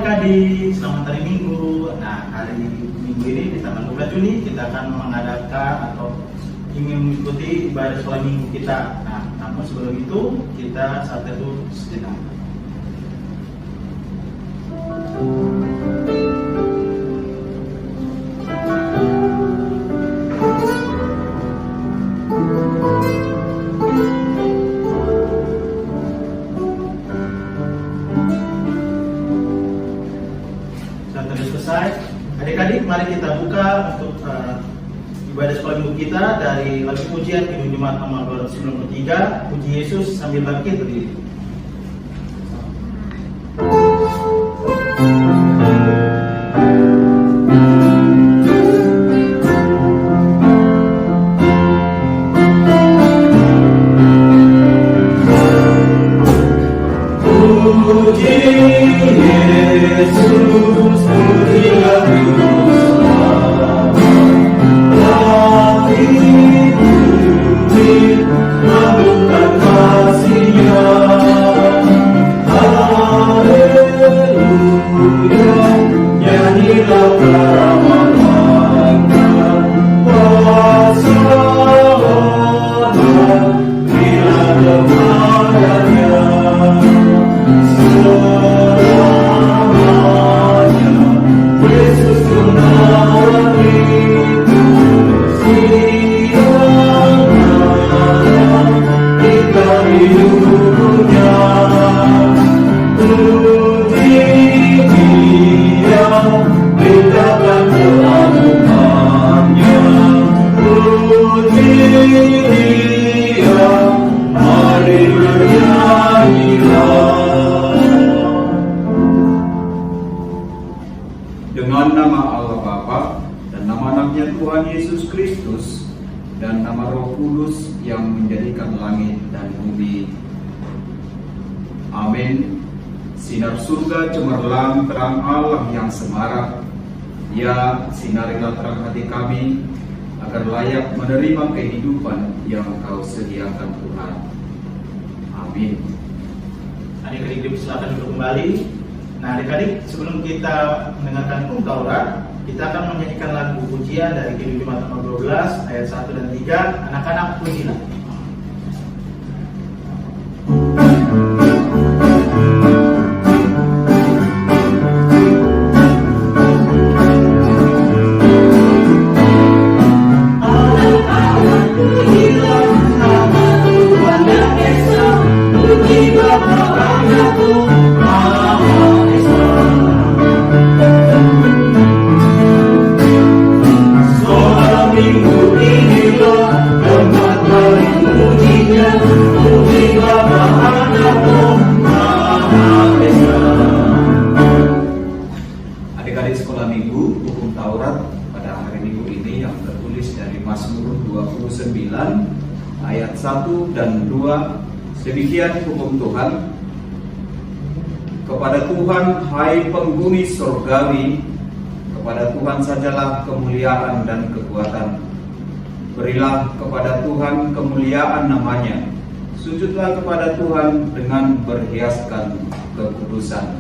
adik-adik, selamat hari Minggu. Nah, hari Minggu ini di tanggal 12 Juni kita akan mengadakan atau ingin mengikuti ibadah sekolah Minggu kita. Nah, namun sebelum itu kita saat teduh sejenak. Selesai, adik-adik mari kita buka untuk ibadah sekolah minggu kita dari lagu pujian Kidung Jemaat nomor 293, Puji Yesus sambil bangkit berdiri. Dengan nama Allah Bapa dan nama anaknya Tuhan Yesus Kristus dan nama Roh Kudus yang menjadikan langit dan bumi. Amin. Sinar surga cemerlang terang Allah yang semarak. Ya, sinarilah terang hati kami agar layak menerima kehidupan yang Engkau sediakan Tuhan. Amin. Adik-adik silakan duduk kembali. Nah, adik-adik, sebelum kita mendengarkan hukum Taurat, kita akan menyanyikan lagu pujian dari Kidung Jemaat nomor 12 ayat 1 dan 3, anak-anak pujilah. Adik-adik sekolah minggu, hukum Taurat pada hari Minggu ini yang tertulis dari Mazmur 29 ayat 1 dan 2. Demikian hukum Tuhan. Kepada Tuhan, hai penghuni surgawi, kepada Tuhan sajalah kemuliaan dan kekuatan. Berilah kepada Tuhan kemuliaan namanya. Sujudlah kepada Tuhan dengan berhiaskan kekudusan.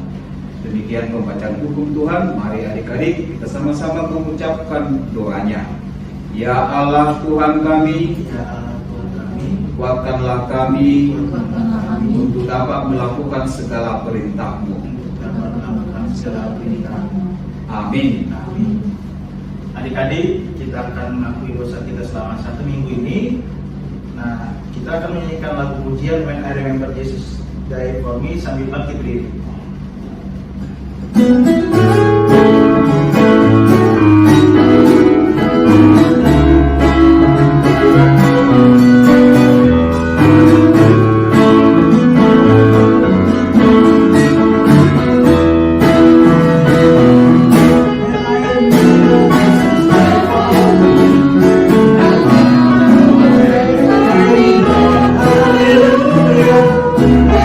Demikian pembacaan hukum Tuhan. Mari adik-adik kita sama-sama mengucapkan doanya. Ya Allah Tuhan kami, kuatkanlah kami untuk dapat melakukan segala perintah-Mu. Amin. Adik-adik, kita akan mengakui dosa kita selama 1 minggu ini. Nah, kita akan menyanyikan lagu pujian When I Remember Jesus Died For Me sambil bangkit berdiri.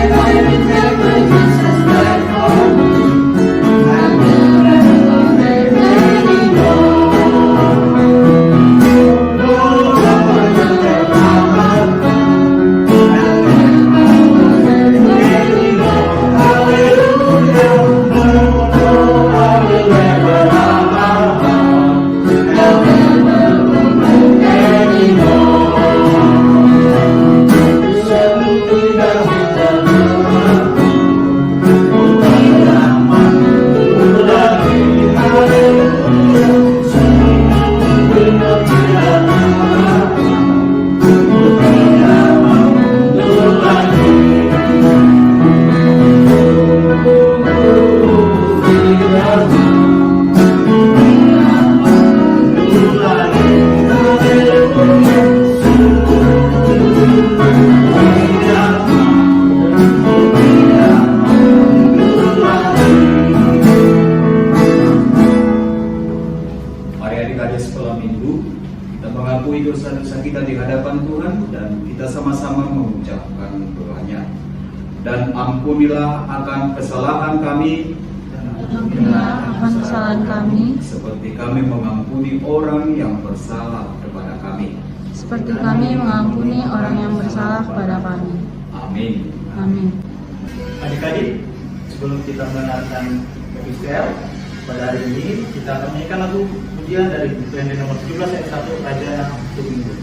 I remember Jesus died for me. mengakui dosa-dosa kita di hadapan Tuhan, dan kita sama-sama mengucapkan doanya. Dan ampunilah akan kesalahan kami, seperti kami mengampuni orang yang bersalah kepada kami. Seperti kami mengampuni orang yang bersalah kepada kami. Amin. Amin. Adik-adik, sebelum kita mendengarkan epistel pada hari ini, kita akan menyanyikan lagu pujian dari pujian nomor 17 ayat 1 Raja untuk Minggu.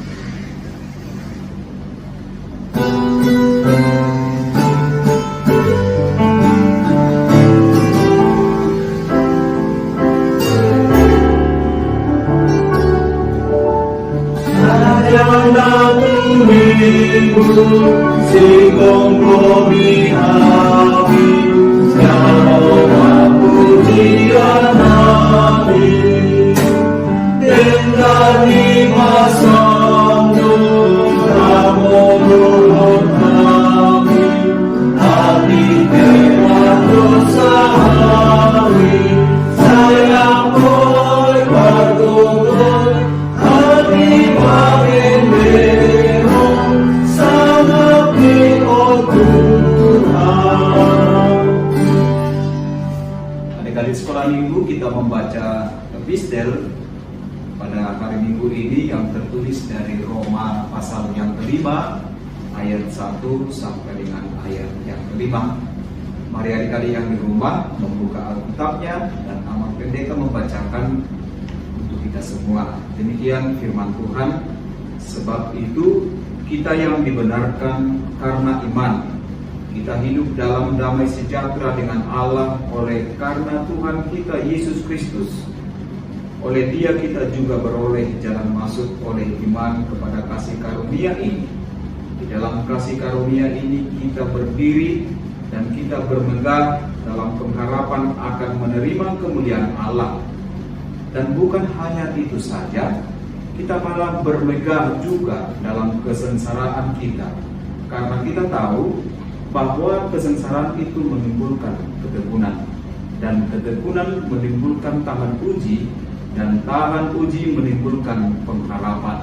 Adik-adik sekolah minggu, kita membaca epistel pada hari minggu ini yang tertulis dari Roma pasal yang kelima ayat 1 sampai dengan ayat yang kelima. Mari adik-adik yang di rumah membuka Alkitabnya dan amat pendeta membacakan untuk kita semua. Demikian firman Tuhan. Sebab itu kita yang dibenarkan karena iman, kita hidup dalam damai sejahtera dengan Allah oleh karena Tuhan kita Yesus Kristus. Oleh Dia kita juga beroleh jalan masuk oleh iman kepada kasih karunia ini. Di dalam kasih karunia ini kita berdiri dan kita bermegah dalam pengharapan akan menerima kemuliaan Allah. Dan bukan hanya itu saja, kita malah bermegah juga dalam kesengsaraan kita, karena kita tahu bahwa kesengsaraan itu menimbulkan ketekunan, dan ketekunan menimbulkan tahan uji, dan tahan uji menimbulkan pengharapan,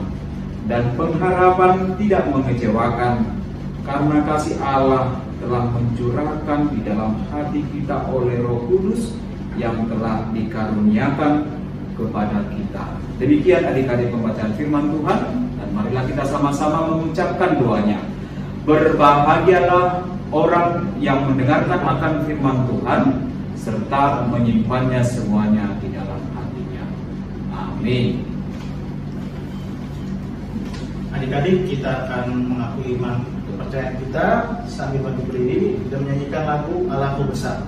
dan pengharapan tidak mengecewakan, karena kasih Allah telah mencurahkan di dalam hati kita oleh Roh Kudus yang telah dikaruniakan kepada kita. Demikian adik-adik pembacaan firman Tuhan, dan marilah kita sama-sama mengucapkan doanya. Berbahagialah orang yang mendengarkan akan firman Tuhan serta menyimpannya semuanya di dalam hatinya. Amin. Adik-adik, kita akan mengakui iman kepercayaan kita sambil bagi berdiri dan menyanyikan lagu Allahku Besar.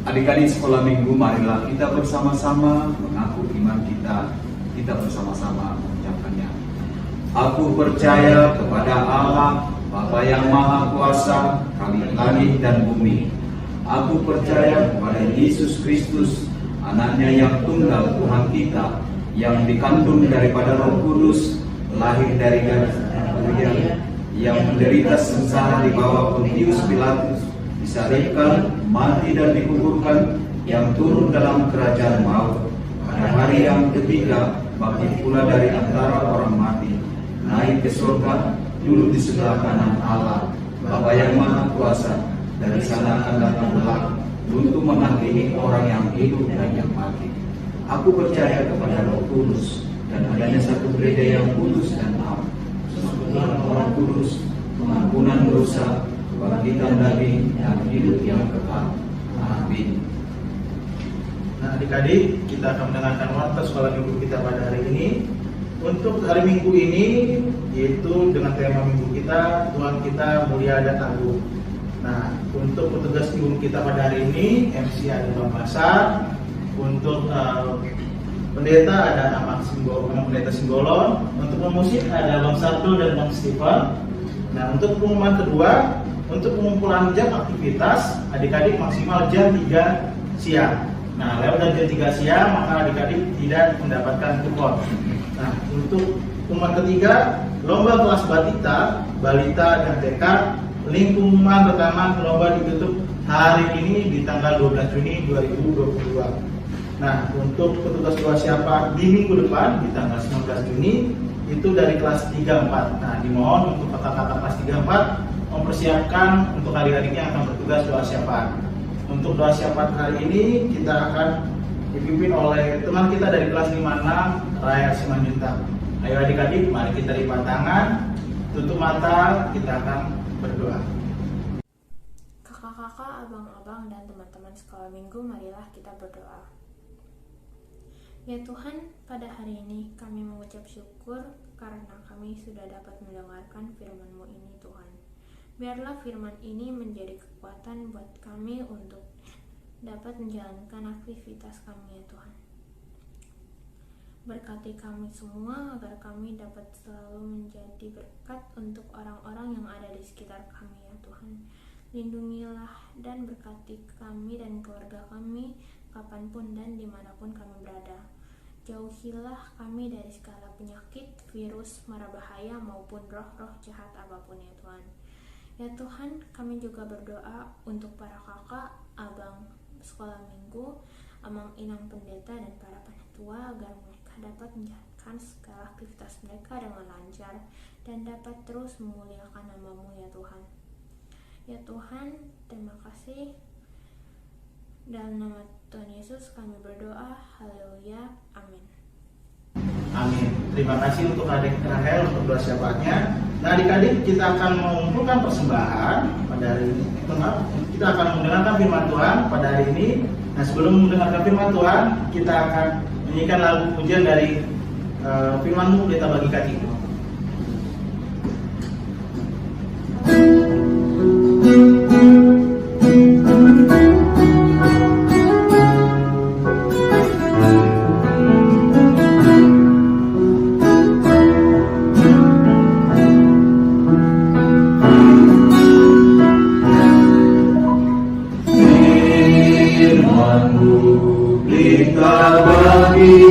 Adik-adik sekolah minggu, marilah kita bersama-sama mengaku iman kita. Kita bersama-sama mengucapkannya. Aku Aku percaya kepada Allah, Bapa yang Maha Kuasa, Kami langit dan bumi. Aku percaya kepada Yesus Kristus, Anaknya yang tunggal Tuhan kita, yang dikandung daripada Roh Kudus, lahir dari gadis Maria, yang menderita sengsara di bawah Pontius Pilatus, disalibkan, mati dan dikuburkan, yang turun dalam kerajaan maut. Pada hari yang ketiga, bangkit pula dari antara orang mati, naik ke surga, duduk di sebelah kanan Allah, Bapa yang Maha Kuasa. Dari sana akan datang kelak untuk menghakimi orang yang hidup dan yang mati. Aku percaya kepada Roh Kudus dan adanya satu gereja yang kudus dan am, persekutuan orang kudus, pengampunan dosa, kebangkitan daging, dan hidup yang kekal. Amin. Nah, adik-adik, kita akan mendengarkan warta sekolah minggu kita pada hari ini. Untuk hari Minggu ini, yaitu dengan tema minggu kita, Tuhan kita mulia dan agung. Nah, untuk petugas ibu kita pada hari ini, MC ada Bang Basar. Untuk pendeta ada Pendeta Singgolon. Untuk pemusik ada Bang Sardo dan Bang Stephen. Nah, untuk pengumuman kedua, untuk pengumpulan jam aktivitas, adik-adik maksimal jam 3 siang. Nah, lewat dari jam 3 siang, maka adik-adik tidak mendapatkan kupon. Nah, untuk pengumuman ketiga, lomba kelas balita dan TK, link pengumuman rekaman lomba ditutup hari ini di tanggal 12 Juni 2022. Nah, untuk petugas kelas siapa di minggu depan di tanggal 19 Juni itu dari kelas 3-4. Nah, dimohon untuk kakak-kakak kelas 3-4 mempersiapkan untuk adik-adiknya yang akan bertugas doa syafaat. Untuk doa syafaat hari ini kita akan dipimpin oleh teman kita dari kelas 56, Raya Simanjuntak. Ayo adik-adik, mari kita lipat tangan, tutup mata, kita akan berdoa. Kakak-kakak, abang-abang, dan teman-teman sekolah minggu, marilah kita berdoa. Ya Tuhan, pada hari ini kami mengucap syukur karena kami sudah dapat mendengarkan firman-Mu ini Tuhan. Biarlah firman ini menjadi kekuatan buat kami untuk dapat menjalankan aktivitas kami ya Tuhan. Berkati kami semua agar kami dapat selalu menjadi berkat untuk orang-orang yang ada di sekitar kami ya Tuhan. Lindungilah dan berkati kami dan keluarga kami kapanpun dan dimanapun kami berada. Jauhilah kami dari segala penyakit, virus, mara bahaya maupun roh-roh jahat apapun ya Tuhan. Ya Tuhan, kami juga berdoa untuk para kakak, abang sekolah minggu, amang inang pendeta dan para penatua agar mereka dapat menjalankan segala aktivitas mereka dengan lancar dan dapat terus memuliakan nama-Mu ya Tuhan. Ya Tuhan, terima kasih. Dalam nama Tuhan Yesus kami berdoa. Haleluya. Amin. Amin. Terima kasih untuk adik Rahel untuk doa syafaatnya. Nah, adik-adik, kita akan mengumpulkan persembahan pada hari ini. Kita akan mendengarkan firman Tuhan pada hari ini. Nah, sebelum mendengarkan firman Tuhan, kita akan menyanyikan lagu pujian dari firman-Mu kita bagi kaki.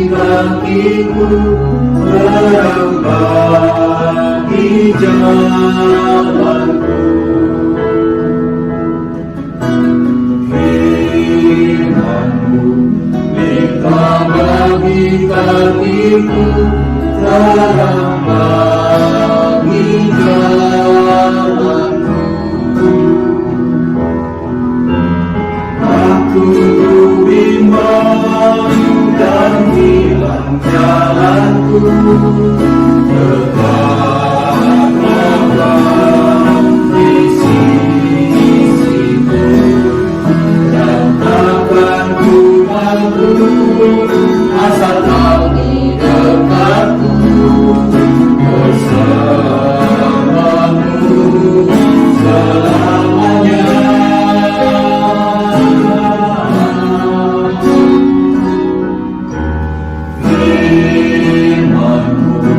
Kakiku terang bagi jalanku, firman-Mu minta bagi kakiku terang bagi jalanku. Aku bimbang dan hilang jalanku, tetaplah di sisiku dan takkan ku malu asal Kau di dekatku, bersama-Mu selamanya. Firman-Mu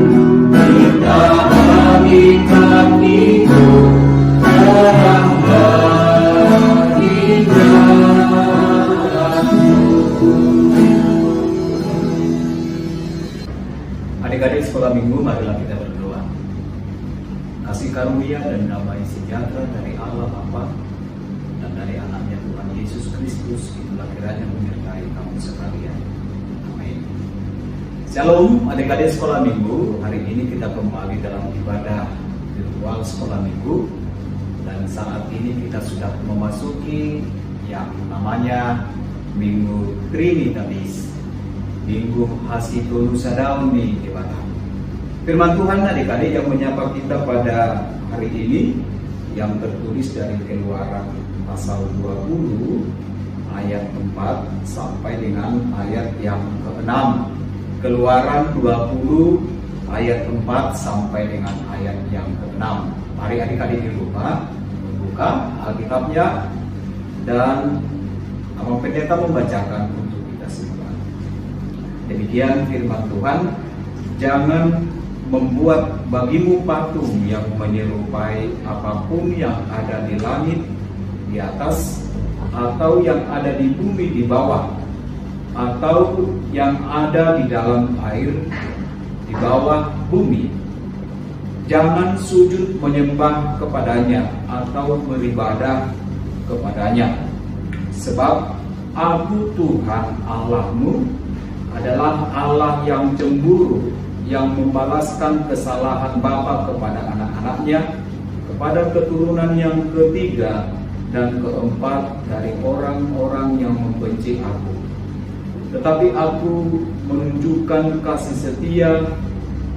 kasih karunia dan damai sejahtera dari Allah Bapa dan dari anaknya Tuhan Yesus Kristus itulah kiranya menyertai kamu sekalian. Amin. Shalom adik-adik sekolah minggu. Hari ini kita kembali dalam ibadah virtual sekolah minggu. Dan saat ini kita sudah memasuki yang namanya Minggu Trinitatis, Minggu Hasito Nusadauni Dewata. Firman Tuhan adik-adik yang menyapa kita pada hari ini yang tertulis dari Keluaran pasal 20 ayat 4 sampai dengan ayat yang ke-6. Keluaran 20 ayat 4 sampai dengan ayat yang ke-6. Mari adik-adik di rumah membuka Alkitabnya dan Abang Pendeta membacakan untuk kita semua. Demikian firman Tuhan, jangan membuat bagimu patung yang menyerupai apapun yang ada di langit di atas, atau yang ada di bumi di bawah, atau yang ada di dalam air di bawah bumi. Jangan sujud menyembah kepadanya atau beribadah kepadanya. Sebab Aku Tuhan Allahmu adalah Allah yang cemburu, yang membalaskan kesalahan bapa kepada anak-anaknya, kepada keturunan yang ketiga dan keempat dari orang-orang yang membenci Aku. Tetapi Aku menunjukkan kasih setia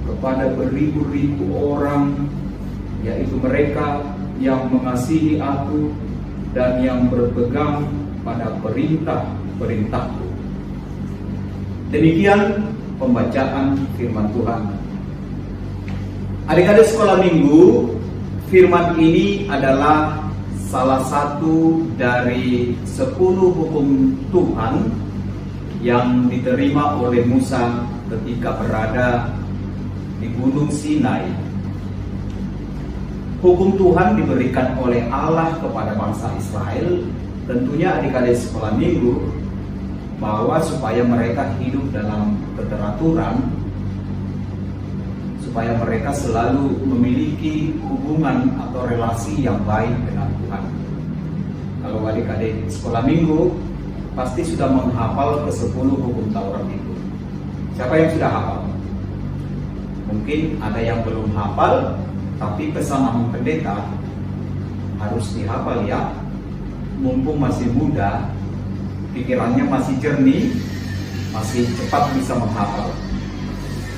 kepada beribu-ribu orang, yaitu mereka yang mengasihi Aku dan yang berpegang pada perintah-perintahku. Demikian pembacaan firman Tuhan. Adik-adik sekolah minggu, firman ini adalah salah satu dari 10 hukum Tuhan yang diterima oleh Musa ketika berada di Gunung Sinai. Hukum Tuhan diberikan oleh Allah kepada bangsa Israel, tentunya adik-adik sekolah minggu, bahwa supaya mereka hidup dalam keteraturan, supaya mereka selalu memiliki hubungan atau relasi yang baik dengan Tuhan. Kalau adik-adik sekolah minggu pasti sudah menghafal ke-10 hukum Taurat itu. Siapa yang sudah hafal? Mungkin ada yang belum hafal, tapi pesan Abang Pendeta harus dihafal ya. Mumpung masih muda, pikirannya masih jernih, masih cepat bisa menghafal.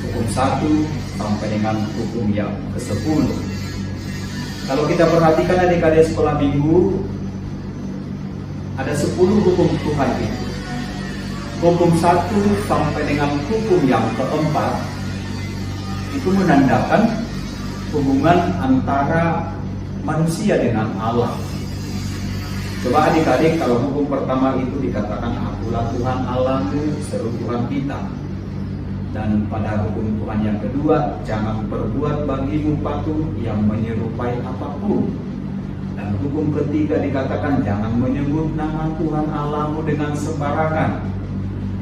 Hukum 1 sampai dengan hukum yang ke-10. Kalau kita perhatikan adik-adik sekolah minggu, ada 10 hukum Tuhan itu. Hukum 1 sampai dengan hukum yang keempat itu menandakan hubungan antara manusia dengan Allah. Coba adik-adik, kalau hukum pertama itu dikatakan Akulah Tuhan Allahmu, seru Tuhan kita. Dan pada hukum Tuhan yang kedua, jangan berbuat bagimu patung yang menyerupai apapun. Dan hukum ketiga dikatakan jangan menyebut nama Tuhan Allahmu dengan sembarangan.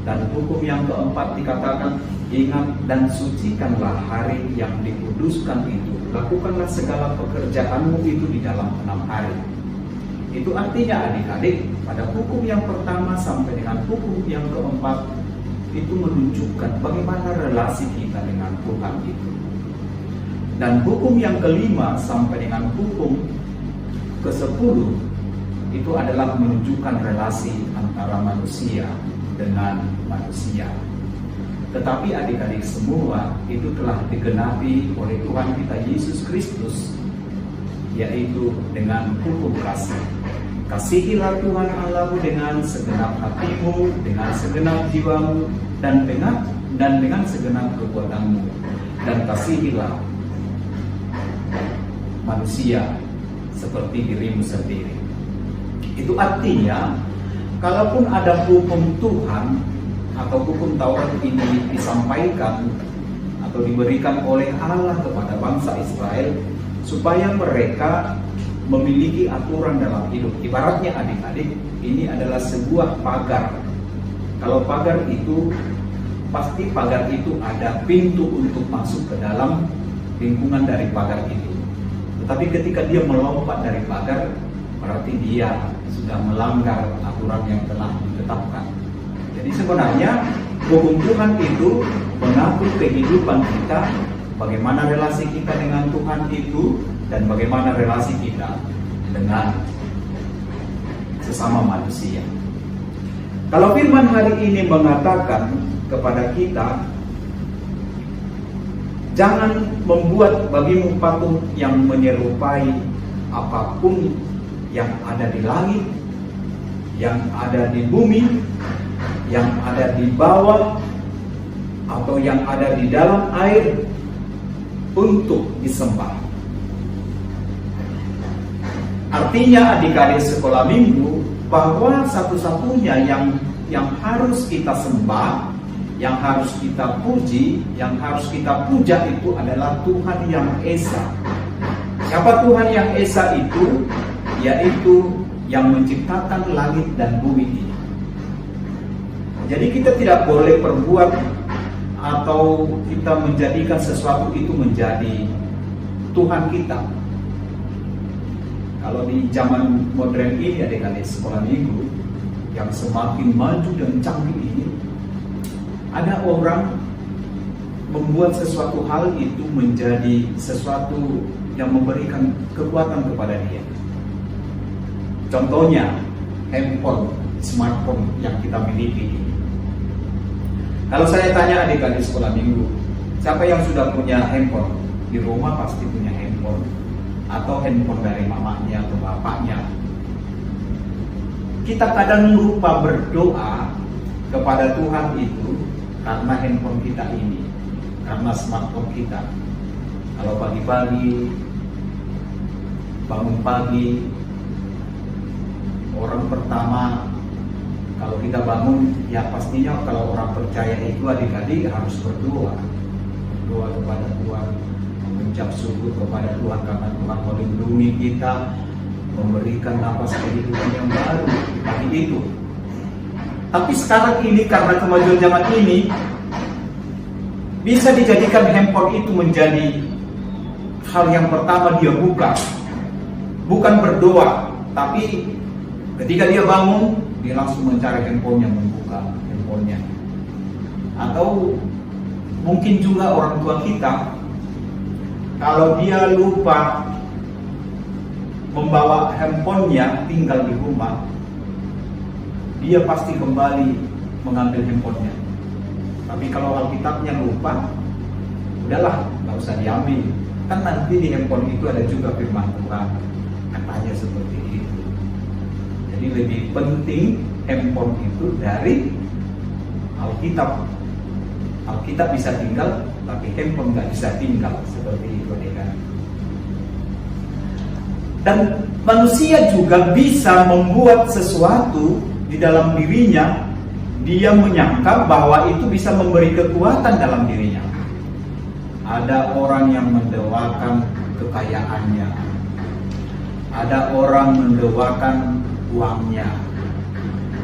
Dan hukum yang keempat dikatakan ingat dan sucikanlah hari yang dikuduskan itu. Lakukanlah segala pekerjaanmu itu di dalam 6 hari. Itu artinya adik-adik, pada hukum yang pertama sampai dengan hukum yang keempat itu menunjukkan bagaimana relasi kita dengan Tuhan itu. Dan hukum yang kelima sampai dengan hukum ke-10 itu adalah menunjukkan relasi antara manusia dengan manusia. Tetapi adik-adik semua itu telah digenapi oleh Tuhan kita Yesus Kristus, yaitu dengan hukum kasih. Kasihilah Tuhan Allahmu dengan segenap hatimu, dengan segenap jiwamu, dan dengan segenap kekuatanmu. Dan kasihilah manusia seperti dirimu sendiri. Itu artinya, kalaupun ada hukum Tuhan atau hukum Taurat ini disampaikan atau diberikan oleh Allah kepada bangsa Israel supaya mereka memiliki aturan dalam hidup. Ibaratnya adik-adik, ini adalah sebuah pagar. Kalau pagar itu, pasti pagar itu ada pintu untuk masuk ke dalam lingkungan dari pagar itu. Tapi ketika dia melompat dari pagar, berarti dia sudah melanggar aturan yang telah ditetapkan. Jadi sebenarnya hukum Tuhan itu mengatur kehidupan kita, bagaimana relasi kita dengan Tuhan itu, dan bagaimana relasi kita dengan sesama manusia. Kalau firman hari ini mengatakan kepada kita, jangan membuat bagimu patung yang menyerupai apapun yang ada di langit, yang ada di bumi, yang ada di bawah, atau yang ada di dalam air untuk disembah. Artinya adik-adik sekolah minggu, bahwa satu-satunya yang harus kita sembah, yang harus kita puji, yang harus kita puja itu adalah Tuhan yang Esa. Siapa Tuhan yang Esa itu? Yaitu yang menciptakan langit dan bumi ini. Jadi kita tidak boleh perbuat atau kita menjadikan sesuatu itu menjadi Tuhan kita. Kalau di zaman modern ini, adik-adik sekolah minggu yang semakin maju dan canggih ini, ada orang membuat sesuatu hal itu menjadi sesuatu yang memberikan kekuatan kepada dia. Contohnya handphone, smartphone yang kita miliki ini. Kalau saya tanya adik-adik sekolah minggu, siapa yang sudah punya handphone? Di rumah pasti punya handphone, atau handphone dari mamanya atau bapaknya. Kita kadang lupa berdoa kepada Tuhan itu karena handphone kita ini, karena smartphone kita. Kalau pagi-pagi, bangun pagi, orang pertama kalau kita bangun, ya pastinya kalau orang percaya itu adik-adik harus berdoa kepada Tuhan, mengucap syukur kepada Tuhan karena Tuhan melindungi kita, memberikan nafas kehidupan yang baru di pagi itu. Tapi sekarang ini karena kemajuan zaman ini, bisa dijadikan handphone itu menjadi hal yang pertama dia buka. Bukan berdoa, tapi ketika dia bangun, dia langsung mencari handphonenya, membuka handphonenya. Atau mungkin juga orang tua kita, kalau dia lupa membawa handphonenya tinggal di rumah, dia pasti kembali mengambil handphonenya. Tapi kalau Alkitabnya lupa, udahlah, nggak usah diambil. Kan nanti di handphone itu ada juga firman Tuhan, katanya seperti itu. Jadi lebih penting handphone itu dari Alkitab. Alkitab bisa tinggal, tapi handphone nggak bisa tinggal, seperti itu kan. Dan manusia juga bisa membuat sesuatu di dalam dirinya, dia menyangka bahwa itu bisa memberi kekuatan dalam dirinya. Ada orang yang mendewakan kekayaannya, ada orang mendewakan uangnya,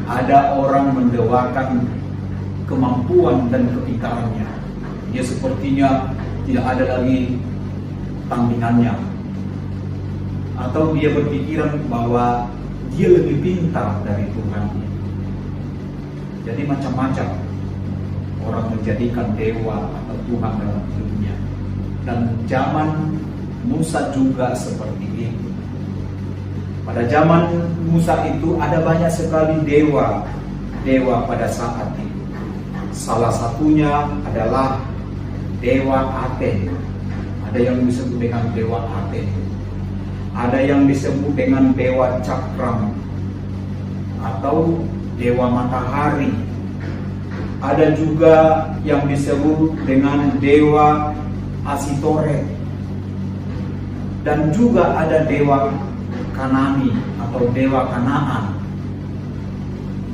ada orang mendewakan kemampuan dan kepintarannya. Dia sepertinya tidak ada lagi tandingannya, atau dia berpikiran bahwa dia lebih pintar dari Tuhan. Jadi macam-macam orang menjadikan dewa atau Tuhan dalam hidupnya. Dan zaman Musa juga seperti itu. Pada zaman Musa itu ada banyak sekali dewa pada saat itu. Salah satunya adalah dewa Aten. Ada yang disebut dengan dewa Aten. Ada yang disebut dengan dewa Cakram atau dewa matahari. Ada juga yang disebut dengan dewa Asitore. Dan juga ada dewa Kanani atau dewa Kanaan.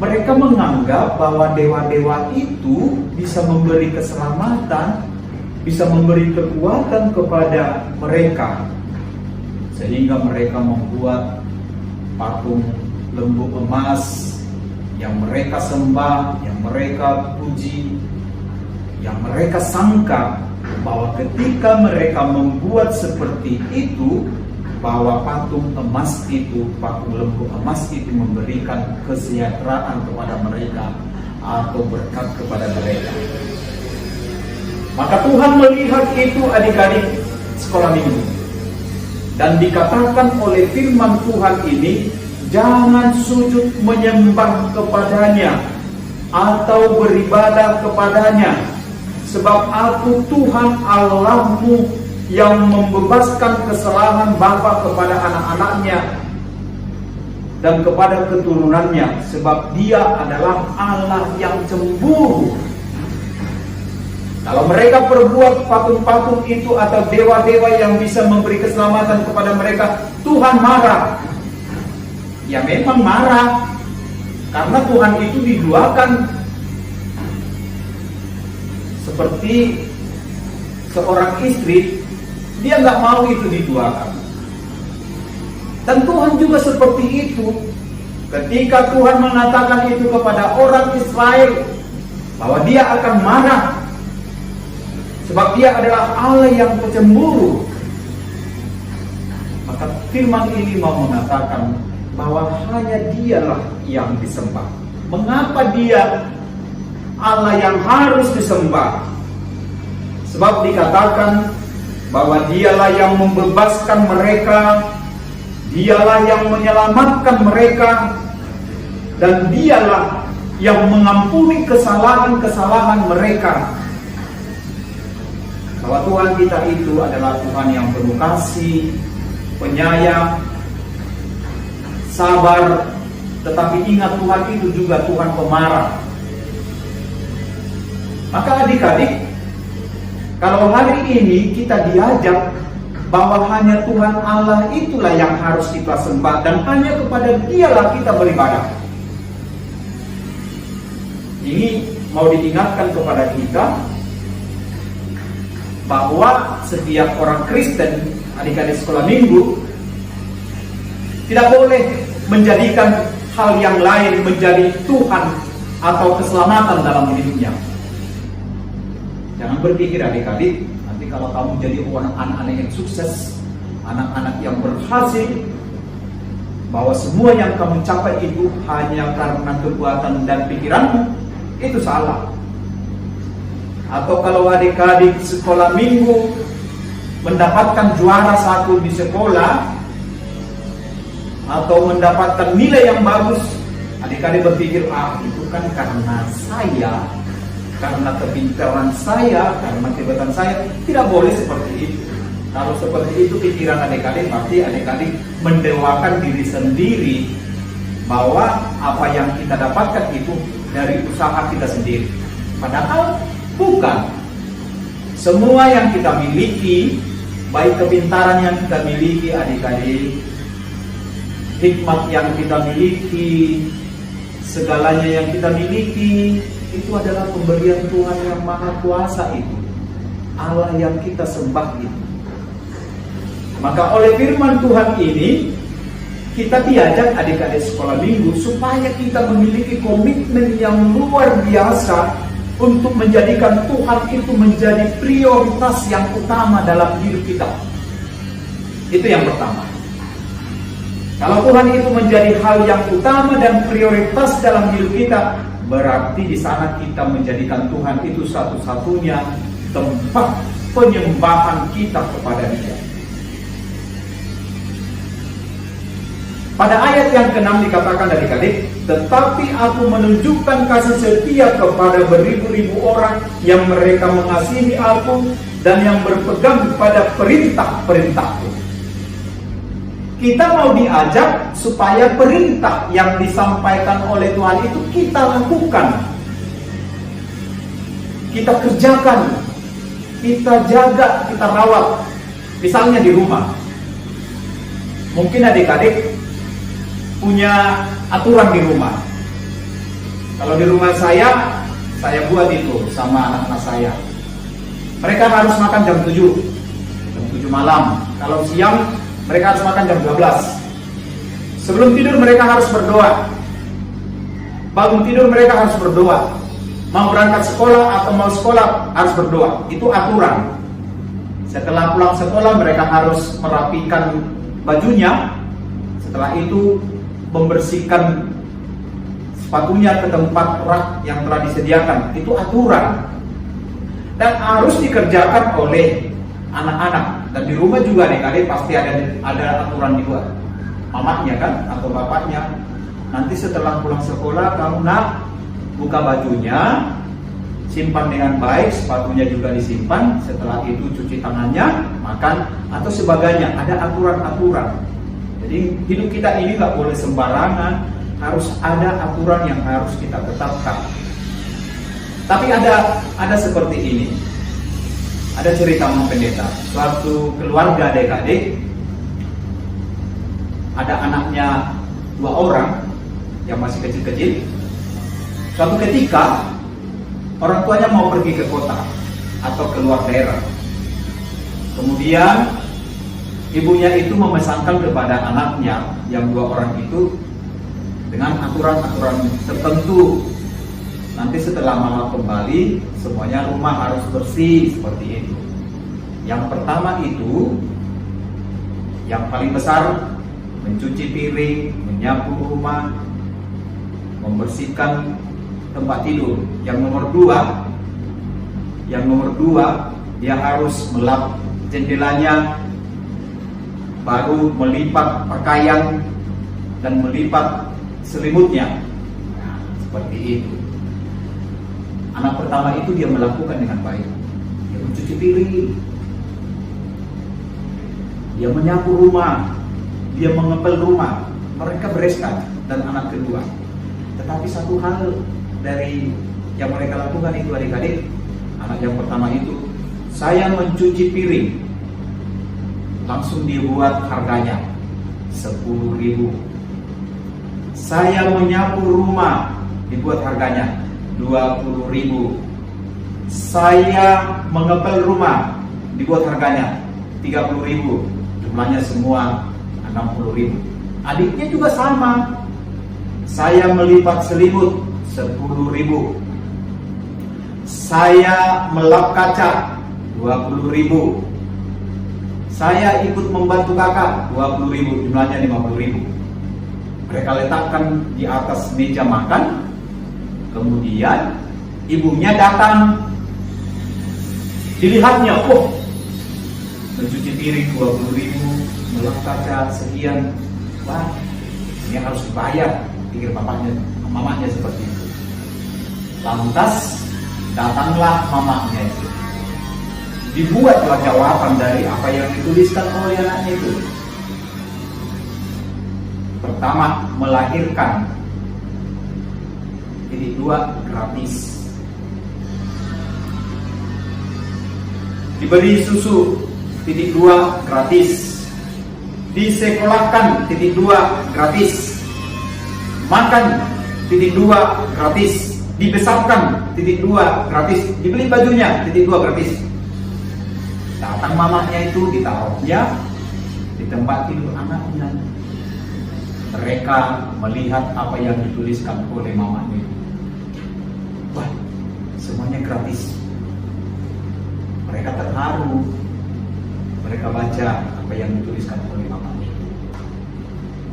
Mereka menganggap bahwa dewa-dewa itu bisa memberi keselamatan, bisa memberi kekuatan kepada mereka. Sehingga mereka membuat patung lembu emas yang mereka sembah, yang mereka puji, yang mereka sangka bahwa ketika mereka membuat seperti itu, bahwa patung lembu emas itu memberikan kesejahteraan kepada mereka atau berkat kepada mereka. Maka Tuhan melihat itu adik-adik sekolah minggu, dan dikatakan oleh firman Tuhan ini, jangan sujud menyembah kepadanya atau beribadah kepadanya, sebab aku Tuhan Allahmu yang membebaskan kesalahan bapa kepada anak-anaknya dan kepada keturunannya, sebab Dia adalah Allah yang cemburu. Kalau mereka perbuat patung-patung itu atau dewa-dewa yang bisa memberi keselamatan kepada mereka, Tuhan marah. Ya memang marah, karena Tuhan itu diduakan. Seperti seorang istri, dia nggak mau itu diduakan. Dan Tuhan juga seperti itu. Ketika Tuhan mengatakan itu kepada orang Israel, bahwa Dia akan marah, sebab Dia adalah Allah yang pencemburu. Maka firman ini mau mengatakan bahwa hanya Dialah yang disembah. Mengapa Dia Allah yang harus disembah? Sebab dikatakan bahwa Dialah yang membebaskan mereka, Dialah yang menyelamatkan mereka, dan Dialah yang mengampuni kesalahan-kesalahan mereka. Bahwa Tuhan kita itu adalah Tuhan yang penuh kasih, penyayang, sabar. Tetapi ingat, Tuhan itu juga Tuhan pemarah. Maka adik-adik, kalau hari ini kita diajak bahwa hanya Tuhan Allah itulah yang harus kita sembah, dan hanya kepada Dialah kita beribadah, ini mau diingatkan kepada kita bahwa setiap orang Kristen, adik-adik sekolah minggu, tidak boleh menjadikan hal yang lain menjadi Tuhan atau keselamatan dalam hidupnya. Jangan berpikir adik-adik, nanti kalau kamu jadi anak-anak yang sukses, anak-anak yang berhasil, bahwa semua yang kamu capai itu hanya karena kekuatan dan pikiranmu, itu salah. Atau kalau adik-adik sekolah minggu mendapatkan juara 1 di sekolah atau mendapatkan nilai yang bagus, adik-adik berpikir, itu kan karena saya, karena kepintaran saya, karena kehebatan saya. Tidak boleh seperti itu. Kalau seperti itu pikiran adik-adik, berarti adik-adik mendewakan diri sendiri, bahwa apa yang kita dapatkan itu dari usaha kita sendiri. Padahal bukan. Semua yang kita miliki, baik kepintaran yang kita miliki adik-adik, hikmat yang kita miliki, segalanya yang kita miliki, itu adalah pemberian Tuhan yang Maha Kuasa itu, Allah yang kita sembah itu. Maka oleh firman Tuhan ini, kita diajak adik-adik sekolah minggu supaya kita memiliki komitmen yang luar biasa untuk menjadikan Tuhan itu menjadi prioritas yang utama dalam hidup kita. Itu yang pertama. Kalau Tuhan itu menjadi hal yang utama dan prioritas dalam hidup kita, berarti di sana kita menjadikan Tuhan itu satu-satunya tempat penyembahan kita kepada Dia. Pada ayat yang ke-6 dikatakan adik-adik, tetapi aku menunjukkan kasih setia kepada beribu-ribu orang yang mereka mengasihi aku dan yang berpegang pada perintah-perintahku. Kita mau diajak supaya perintah yang disampaikan oleh Tuhan itu kita lakukan, kita kerjakan, kita jaga, kita rawat. Misalnya di rumah, mungkin adik-adik punya aturan di rumah. Kalau di rumah saya buat itu sama anak-anak saya. Mereka harus makan jam 7 malam. Kalau siang mereka harus makan jam 12. Sebelum tidur mereka harus berdoa. Bangun tidur mereka harus berdoa. Mau berangkat sekolah atau mau sekolah harus berdoa. Itu aturan. Setelah pulang sekolah mereka harus merapikan bajunya, setelah itu membersihkan sepatunya ke tempat rak yang telah disediakan. Itu aturan dan harus dikerjakan oleh anak-anak. Dan di rumah juga adik-adik pasti ada aturan juga, mamanya kan atau bapaknya. Nanti setelah pulang sekolah kamu nak buka bajunya, simpan dengan baik, sepatunya juga disimpan. Setelah itu cuci tangannya, makan atau sebagainya. Ada aturan-aturan. Jadi hidup kita ini nggak boleh sembarangan, harus ada aturan yang harus kita tetapkan. Tapi ada seperti ini. Ada cerita Mang Pendeta, suatu keluarga adik-adik, ada anaknya 2 orang yang masih kecil-kecil. Suatu ketika orang tuanya mau pergi ke kota atau keluar daerah. Kemudian ibunya itu memesankan kepada anaknya yang 2 orang itu dengan aturan-aturan tertentu. Nanti setelah mama kembali, semuanya rumah harus bersih seperti itu. Yang pertama itu, yang paling besar, mencuci piring, menyapu rumah, membersihkan tempat tidur. Yang nomor dua, dia harus melap jendelanya, baru melipat pakaian dan melipat selimutnya. Nah, seperti itu. Anak pertama itu dia melakukan dengan baik. Dia mencuci piring, dia menyapu rumah, dia mengepel rumah, mereka bereskan. Dan anak kedua, tetapi satu hal dari yang mereka lakukan itu adik-adik, anak yang pertama itu, saya mencuci piring, langsung dibuat harganya 10.000. Saya menyapu rumah, dibuat harganya 20.000. Saya mengepel rumah, dibuat harganya 30.000. Jumlahnya semua 60.000. Adiknya juga sama. Saya melipat selimut 10.000. Saya melap kaca 20.000. Saya ikut membantu kakak 20.000. Jumlahnya 50.000. Mereka letakkan di atas meja makan. Kemudian ibunya datang, dilihatnya, mencuci piring 20.000, melap kaca sekian, wah, ini harus dibayar, pikir mamanya seperti itu. Lantas datanglah mamanya itu, dibuatlah jawaban dari apa yang dituliskan oleh anaknya itu. Pertama, melahirkan. Titik 2, gratis. Diberi susu, titik 2, gratis. Disekolahkan, titik 2, gratis. Makan, titik 2, gratis. Dibesarkan, titik 2, gratis. Dibeli bajunya, titik 2, gratis. Datang mamanya itu, ditaruhnya di tempat tidur anaknya. Mereka melihat apa yang dituliskan oleh mamanya itu. Wah, semuanya gratis. Mereka terharu. Mereka baca apa yang dituliskan oleh mamanya itu.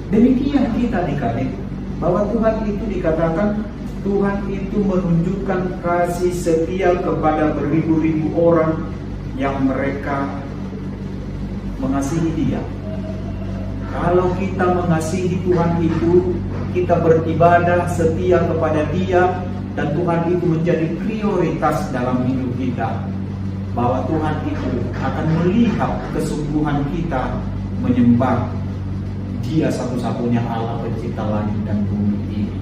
Demikian kita adik-adik, bahwa Tuhan itu dikatakan, Tuhan itu menunjukkan kasih setia kepada beribu-ribu orang yang mereka mengasihi Dia. Kalau kita mengasihi Tuhan itu, kita beribadah setia kepada Dia, dan Tuhan itu menjadi prioritas dalam hidup kita. Bahwa Tuhan itu akan melihat kesungguhan kita menyembah Dia satu-satunya Allah pencipta langit dan bumi ini.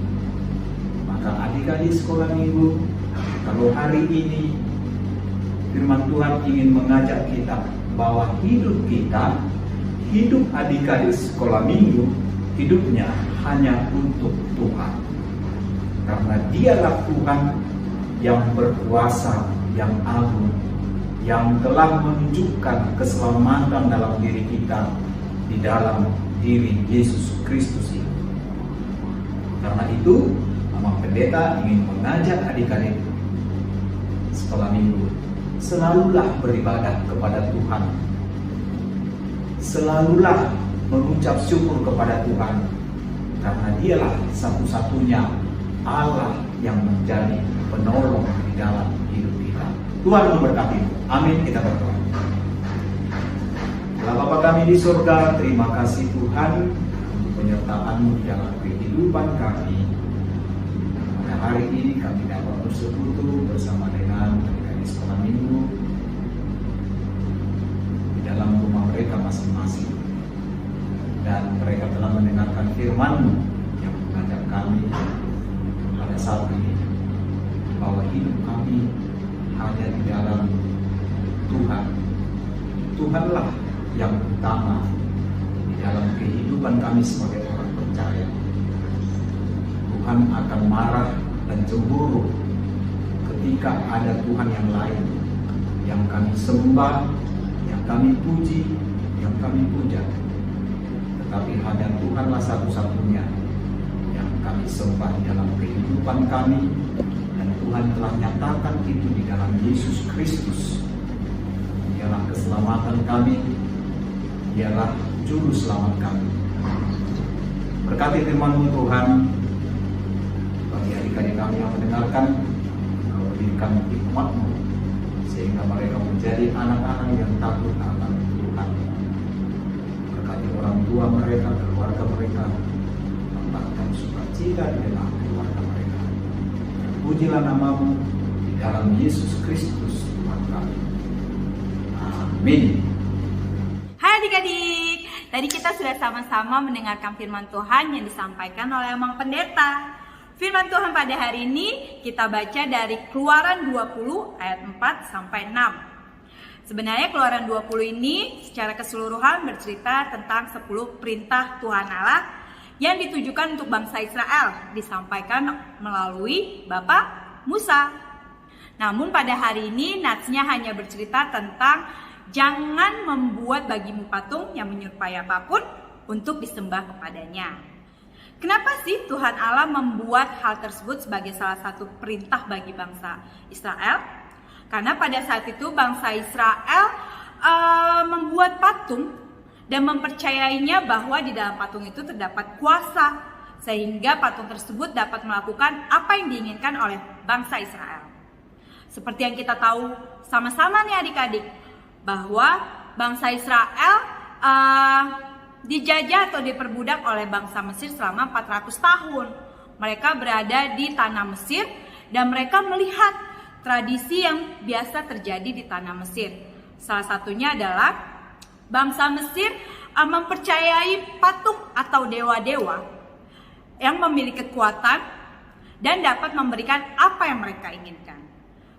Maka adik-adik sekolah minggu, kalau hari ini firman Tuhan ingin mengajak kita bahwa hidup kita, hidup adik-adik sekolah minggu, hidupnya hanya untuk Tuhan. Karena Dialah Tuhan yang berkuasa, yang agung, yang telah menunjukkan keselamatan dalam diri kita, di dalam diri Yesus Kristus ini. Karena itu, Mama Pendeta ingin mengajak adik-adik sekolah minggu, selalulah beribadah kepada Tuhan. Selalulah mengucap syukur kepada Tuhan, karena Dialah satu-satunya Allah yang menjadi penolong di dalam hidup kita. Tuhan memberkati. Amin. Kita berdoa. Bapa kami di surga, terima kasih Tuhan untuk penyertaan-Mu di dalam kehidupan kami. Pada hari ini kami dapat bersekutu bersama dengan adik-adik sekolah minggu di dalam rumah mereka masing-masing. Dan mereka telah mendengarkan firman-Mu yang mengajak kami pada saat ini bahwa hidup kami hanya di dalam Tuhan. Tuhanlah yang utama di dalam kehidupan kami sebagai orang percaya. Tuhan akan marah dan cemburu ketika ada Tuhan yang lain yang kami sembah, yang kami puji, yang kami puja. Tetapi hanya Tuhanlah satu-satunya yang kami sembah di dalam kehidupan kami, dan Tuhan telah nyatakan itu di dalam Yesus Kristus. Dialah keselamatan kami, Dialah juru selamat kami. Berkati firman-Mu Tuhan bagi adik-adik kami yang mendengarkan, Kau berikan hikmat-Mu sehingga mereka menjadi anak-anak yang takut akan Tuhan. Berkati orang tua mereka, keluarga mereka, tambahkan sukacita di dalam keluarga mereka. Pujilah nama-Mu di dalam Yesus Kristus Tuhan kami. Amin. Hai adik-adik, tadi kita sudah sama-sama mendengarkan firman Tuhan yang disampaikan oleh Amang Pendeta. Firman Tuhan pada hari ini kita baca dari Keluaran 20 ayat 4 sampai 6. Sebenarnya Keluaran 20 ini secara keseluruhan bercerita tentang 10 perintah Tuhan Allah yang ditujukan untuk bangsa Israel, disampaikan melalui Bapak Musa. Namun pada hari ini natsnya hanya bercerita tentang jangan membuat bagimu patung yang menyerupai apapun untuk disembah kepadanya. Kenapa sih Tuhan Allah membuat hal tersebut sebagai salah satu perintah bagi bangsa Israel? Karena pada saat itu bangsa Israel membuat patung dan mempercayainya bahwa di dalam patung itu terdapat kuasa, sehingga patung tersebut dapat melakukan apa yang diinginkan oleh bangsa Israel. Seperti yang kita tahu sama-sama nih adik-adik, bahwa bangsa Israel dijajah atau diperbudak oleh bangsa Mesir selama 400 tahun. Mereka berada di tanah Mesir dan mereka melihat tradisi yang biasa terjadi di tanah Mesir. Salah satunya adalah bangsa Mesir mempercayai patung atau dewa-dewa yang memiliki kekuatan dan dapat memberikan apa yang mereka inginkan.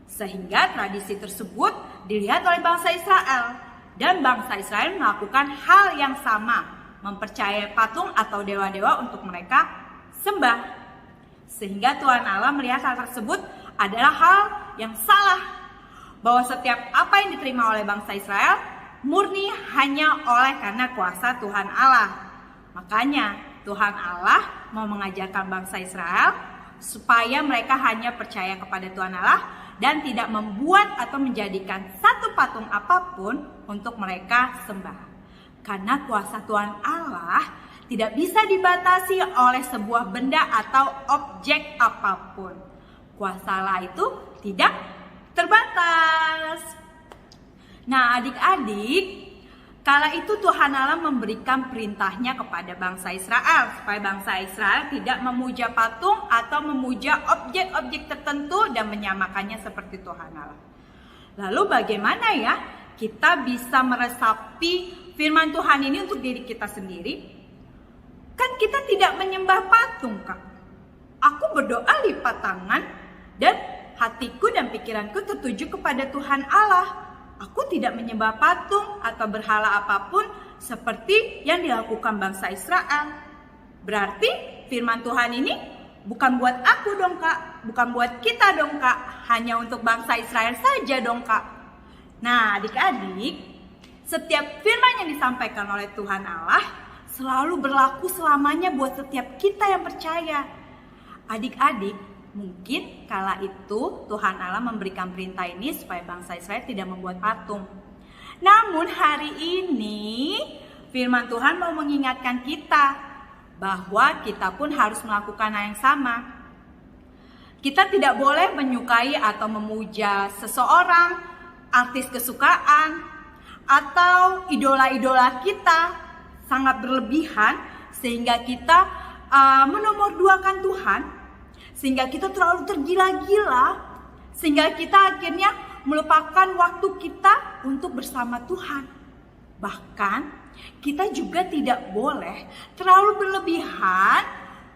Sehingga tradisi tersebut dilihat oleh bangsa Israel. Dan bangsa Israel melakukan hal yang sama, mempercayai patung atau dewa-dewa untuk mereka sembah. Sehingga Tuhan Allah melihat hal tersebut adalah hal yang salah, bahwa setiap apa yang diterima oleh bangsa Israel murni hanya oleh karena kuasa Tuhan Allah. Makanya Tuhan Allah mau mengajarkan bangsa Israel supaya mereka hanya percaya kepada Tuhan Allah dan tidak membuat atau menjadikan satu patung apapun untuk mereka sembah. Karena kuasa Tuhan Allah tidak bisa dibatasi oleh sebuah benda atau objek apapun. Kuasa Allah itu tidak terbatas. Nah adik-adik, kala itu Tuhan Allah memberikan perintahnya kepada bangsa Israel supaya bangsa Israel tidak memuja patung atau memuja objek-objek tertentu dan menyamakannya seperti Tuhan Allah. Lalu bagaimana ya kita bisa meresapi firman Tuhan ini untuk diri kita sendiri? Kan kita tidak menyembah patung, Kak. Aku berdoa lipat tangan dan hatiku dan pikiranku tertuju kepada Tuhan Allah. Aku tidak menyembah patung atau berhala apapun seperti yang dilakukan bangsa Israel. Berarti firman Tuhan ini bukan buat aku dong Kak, bukan buat kita dong Kak, hanya untuk bangsa Israel saja dong Kak. Nah adik-adik, setiap firman yang disampaikan oleh Tuhan Allah selalu berlaku selamanya buat setiap kita yang percaya. Adik-adik, mungkin kala itu Tuhan Allah memberikan perintah ini supaya bangsa Israel tidak membuat patung. Namun hari ini firman Tuhan mau mengingatkan kita bahwa kita pun harus melakukan hal yang sama. Kita tidak boleh menyukai atau memuja seseorang, artis kesukaan, atau idola-idola kita sangat berlebihan sehingga kita menomorduakan Tuhan, sehingga kita terlalu tergila-gila, sehingga kita akhirnya melupakan waktu kita untuk bersama Tuhan. Bahkan kita juga tidak boleh terlalu berlebihan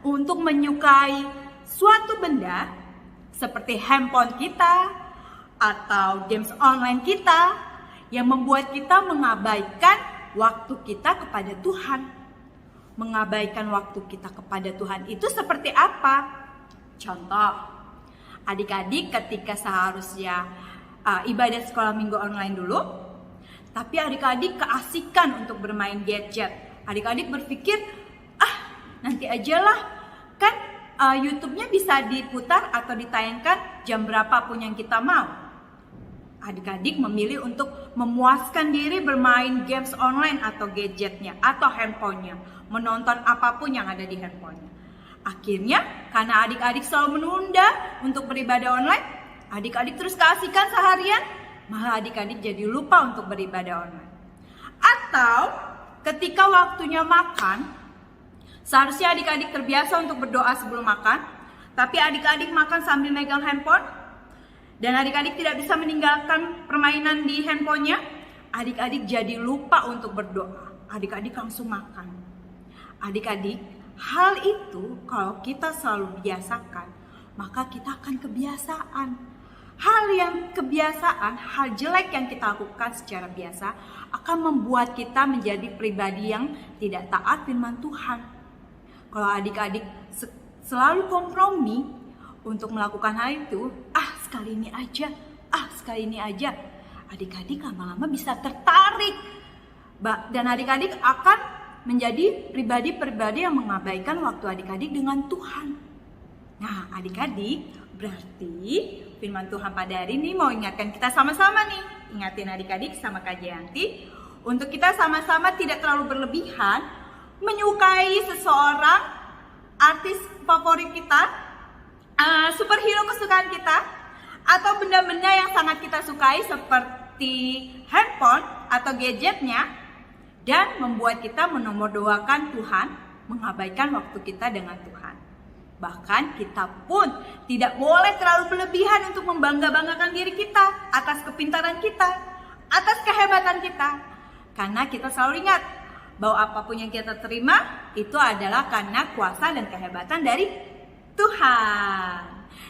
untuk menyukai suatu benda seperti handphone kita atau games online kita yang membuat kita mengabaikan waktu kita kepada Tuhan. Mengabaikan waktu kita kepada Tuhan itu seperti apa? Contoh, adik-adik ketika seharusnya ibadah sekolah minggu online dulu, tapi adik-adik keasikan untuk bermain gadget. Adik-adik berpikir, nanti ajalah, kan YouTube-nya bisa diputar atau ditayangkan jam berapapun yang kita mau. Adik-adik memilih untuk memuaskan diri bermain games online atau gadgetnya atau handphonenya, menonton apapun yang ada di handphonenya. Akhirnya karena adik-adik selalu menunda untuk beribadah online, adik-adik terus keasikan seharian, malah adik-adik jadi lupa untuk beribadah online. Atau ketika waktunya makan, seharusnya adik-adik terbiasa untuk berdoa sebelum makan, tapi adik-adik makan sambil megang handphone, dan adik-adik tidak bisa meninggalkan permainan di handphonenya, adik-adik jadi lupa untuk berdoa. Adik-adik langsung makan. Adik-adik, hal itu kalau kita selalu biasakan, maka kita akan kebiasaan. Hal yang kebiasaan, hal jelek yang kita lakukan secara biasa akan membuat kita menjadi pribadi yang tidak taat firman Tuhan. Kalau adik-adik selalu kompromi untuk melakukan hal itu, sekali ini aja, adik-adik lama-lama bisa tertarik, dan adik-adik akan menjadi pribadi-pribadi yang mengabaikan waktu adik-adik dengan Tuhan. Nah, adik-adik, berarti firman Tuhan pada hari ini mau ingatkan kita sama-sama nih, ingatin adik-adik sama Kak Jayanti, untuk kita sama-sama tidak terlalu berlebihan menyukai seseorang, artis favorit kita, superhero kesukaan kita, atau benda-benda yang sangat kita sukai seperti handphone atau gadgetnya, dan membuat kita menomorduakan Tuhan, mengabaikan waktu kita dengan Tuhan. Bahkan kita pun tidak boleh terlalu berlebihan untuk membangga-banggakan diri kita atas kepintaran kita, atas kehebatan kita. Karena kita selalu ingat bahwa apapun yang kita terima itu adalah karena kuasa dan kehebatan dari Tuhan.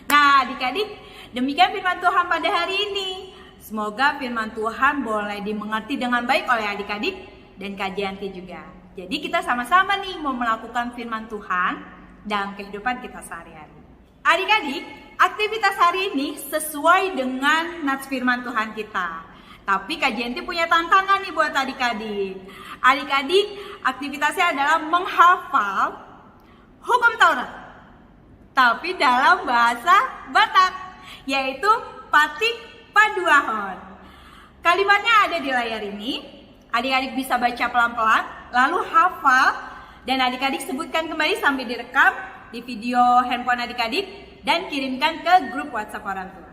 Nah, adik-adik, demikian firman Tuhan pada hari ini. Semoga firman Tuhan boleh dimengerti dengan baik oleh adik-adik dan Kak Jayanti juga. Jadi kita sama-sama nih mau melakukan firman Tuhan dalam kehidupan kita sehari-hari. Adik-adik, aktivitas hari ini sesuai dengan nats firman Tuhan kita. Tapi Kak Jayanti punya tantangan nih buat adik-adik. Adik-adik, aktivitasnya adalah menghafal hukum Taurat, tapi dalam bahasa Batak, yaitu Patik Paduahon. Kalimatnya ada di layar ini. Adik-adik bisa baca pelan-pelan, lalu hafal, dan adik-adik sebutkan kembali sambil direkam di video handphone adik-adik dan kirimkan ke grup WhatsApp orang tua.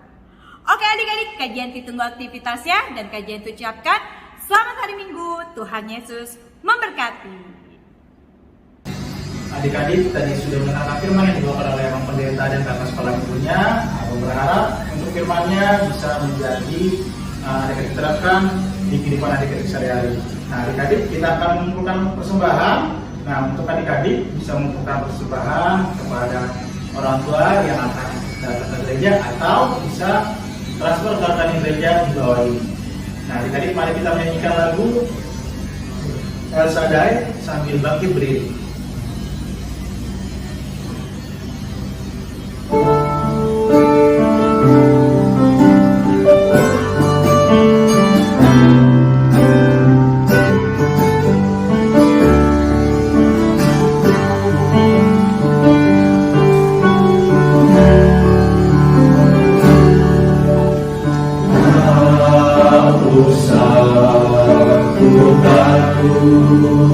Oke adik-adik, Kak Jayanti tunggu aktivitasnya, dan Kak Jayanti ucapkan selamat hari Minggu, Tuhan Yesus memberkati. Adik-adik tadi sudah mendengar firman yang dibawakan oleh Bang Pendeta dan kakak sekolah minggunya. Aku berharap untuk firmannya bisa menjadi adik-adik terapkan di kehidupan adik-adik sehari-hari. Nah, adik-adik kita akan mengumpulkan persembahan. Nah, untuk adik-adik bisa mengumpulkan persembahan kepada orang tua yang akan datang ke gereja, atau bisa transfer ke rekening gereja di bawah ini. Nah, adik-adik mari kita menyanyikan lagu El Shaddai sambil bangkit berdiri. Aku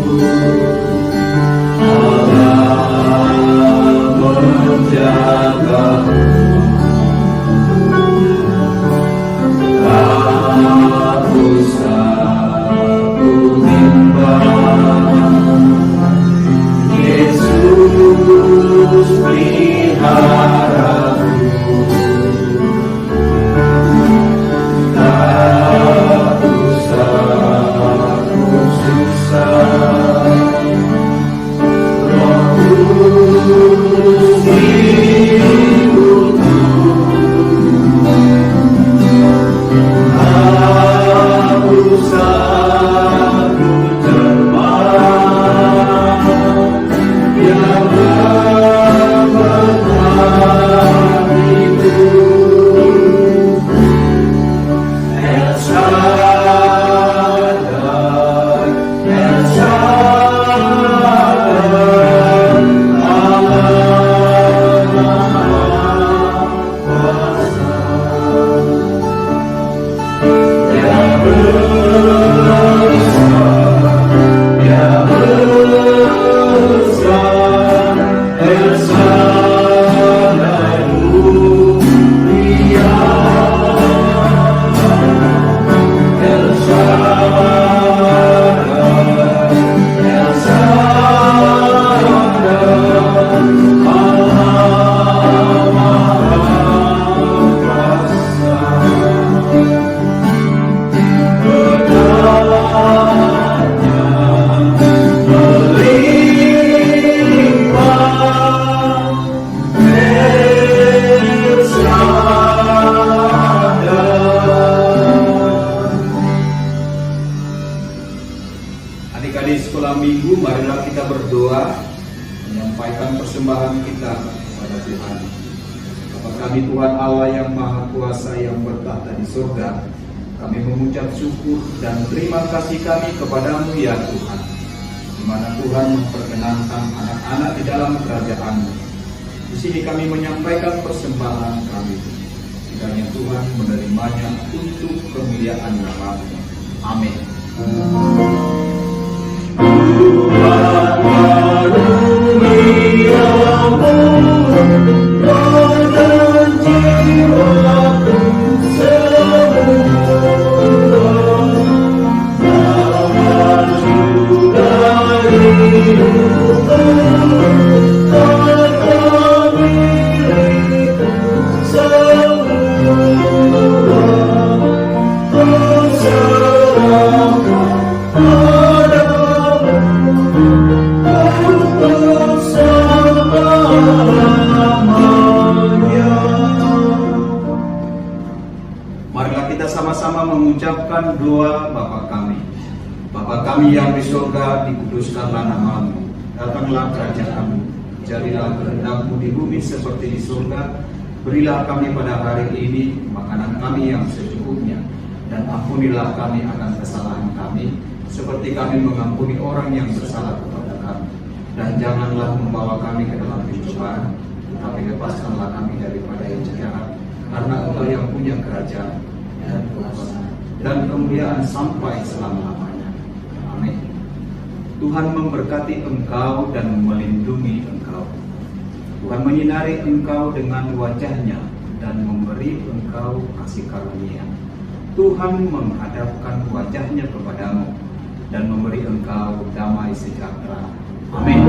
berdoa, menyampaikan persembahan kita kepada Tuhan. Bapa kami Tuhan Allah yang Maha Kuasa yang bertahta di surga, kami mengucap syukur dan terima kasih kami kepadamu ya Tuhan, di mana Tuhan memperkenankan anak-anak di dalam kerajaan-Mu. Di sini kami menyampaikan persembahan kami, kiranya Tuhan menerimanya untuk kemuliaan nama-Mu. Amin. Marilah kita sama-sama mengucapkan doa Bapa kami. Bapa kami yang di surga, dikuduskanlah nama-Mu. Datanglah kerajaan-Mu. Jadilah kehendak-Mu di bumi seperti di surga. Berilah kami pada hari ini makanan kami yang secukupnya, dan ampunilah kami akan kesalahan kami, seperti kami mengampuni orang yang bersalah kepada kami. Dan janganlah membawa kami ke dalam pencobaan, tetapi lepaskanlah kami daripada yang jahat, karena Engkau yang punya kerajaan dan kuasa dan kemuliaan sampai selama-lamanya. Amin. Tuhan memberkati engkau dan melindungi engkau. Tuhan menyinari engkau dengan wajah-Nya dan memberi engkau kasih karunia. Tuhan menghadapkan wajah-Nya kepadamu dan memberi engkau damai sejahtera. Amin.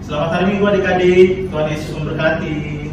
Selamat hari Minggu adik-adik, Tuhan Yesus memberkati.